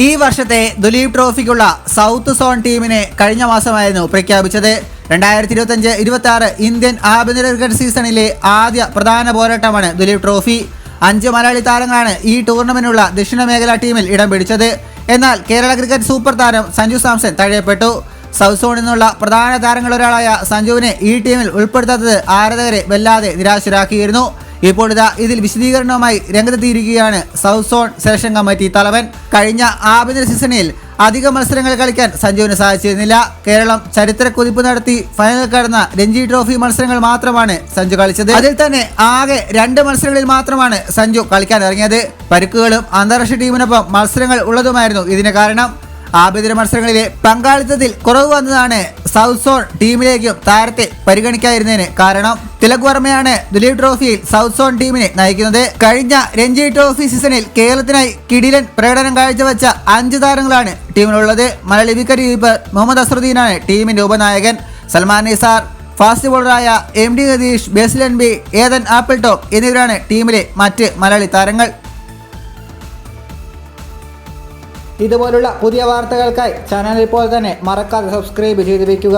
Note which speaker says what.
Speaker 1: ഈ വർഷത്തെ Duleep ട്രോഫിക്കുള്ള south zone ടീമിനെ കഴിഞ്ഞ മാസമായിരുന്നു പ്രഖ്യാപിച്ചത്. 2025-26 ഇന്ത്യൻ ആഭ്യന്തര ക്രിക്കറ്റ് സീസണിലെ ആദ്യ പ്രധാന പോരാട്ടമാണ് ദുലീപ് ട്രോഫി. 5 മലയാളി താരങ്ങളാണ് ഈ ടൂർണമെന്റിനുള്ള ദക്ഷിണ മേഖലാ ടീമിൽ ഇടം പിടിച്ചത്. എന്നാൽ കേരള ക്രിക്കറ്റ് സൂപ്പർ താരം സഞ്ജു സാംസൺ തഴയപ്പെട്ടു. സൗത്ത് സോണിൽ നിന്നുള്ള പ്രധാന താരങ്ങളൊരാളായ സഞ്ജുവിനെ ഈ ടീമിൽ ഉൾപ്പെടുത്താത്തത് ആരാധകരെ വല്ലാതെ നിരാശരാക്കിയിരുന്നു. ഇപ്പോൾ ഇതിൽ വിശദീകരണവുമായി രംഗത്തെത്തിയിരിക്കുകയാണ് സൗത്ത് സോൺ സെലക്ഷൻ കമ്മിറ്റി തലവൻ. കഴിഞ്ഞ ആഭ്യന്തര സീസണിൽ അധിക മത്സരങ്ങൾ കളിക്കാൻ സഞ്ജുവിന് സാധിച്ചിരുന്നില്ല. കേരളം ചരിത്ര കുതിപ്പ് നടത്തി ഫൈനൽ കടന്ന രഞ്ജി ട്രോഫി മത്സരങ്ങൾ മാത്രമാണ് സഞ്ജു കളിച്ചത്. അതിൽ തന്നെ ആകെ 2 മത്സരങ്ങളിൽ മാത്രമാണ് സഞ്ജു കളിക്കാൻ ഇറങ്ങിയത്. പരിക്കുകളും അന്താരാഷ്ട്ര ടീമിനൊപ്പം മത്സരങ്ങൾ ഉള്ളതുമായിരുന്നു ഇതിന് കാരണം. ആഭ്യന്തര മത്സരങ്ങളിലെ പങ്കാളിത്തത്തിൽ കുറവ് വന്നതാണ് സൗത്ത് സോൺ ടീമിലേക്കും താരത്തെ പരിഗണിക്കാതിരുന്നതിന് കാരണം. തിലക് വർമ്മയാണ് ദുലീപ് ട്രോഫിയിൽ സൗത്ത് സോൺ ടീമിനെ നയിക്കുന്നത്. കഴിഞ്ഞ രഞ്ജി ട്രോഫി സീസണിൽ കേരളത്തിനായി കിടിലൻ പ്രകടനം കാഴ്ചവെച്ച 5 താരങ്ങളാണ് ടീമിലുള്ളത്. മലയാളി വിക്കറ്റ് കീപ്പർ മുഹമ്മദ് അസറുദ്ദീനാണ് ടീമിന്റെ ഉപനായകൻ. സൽമാൻ നിസാർ, ഫാസ്റ്റ് ബോളറായ MD ഹതീഷ്, ബേസിൽ എൻബി, ഏതൻ ആപ്പിൾ ടോപ്പ് എന്നിവരാണ് ടീമിലെ മറ്റ് മലയാളി താരങ്ങൾ. ഇതുപോലുള്ള പുതിയ വാർത്തകൾക്കായി ചാനൽ ഇപ്പോൾ തന്നെ മറക്കാതെ സബ്സ്ക്രൈബ് ചെയ്ത് വയ്ക്കുക.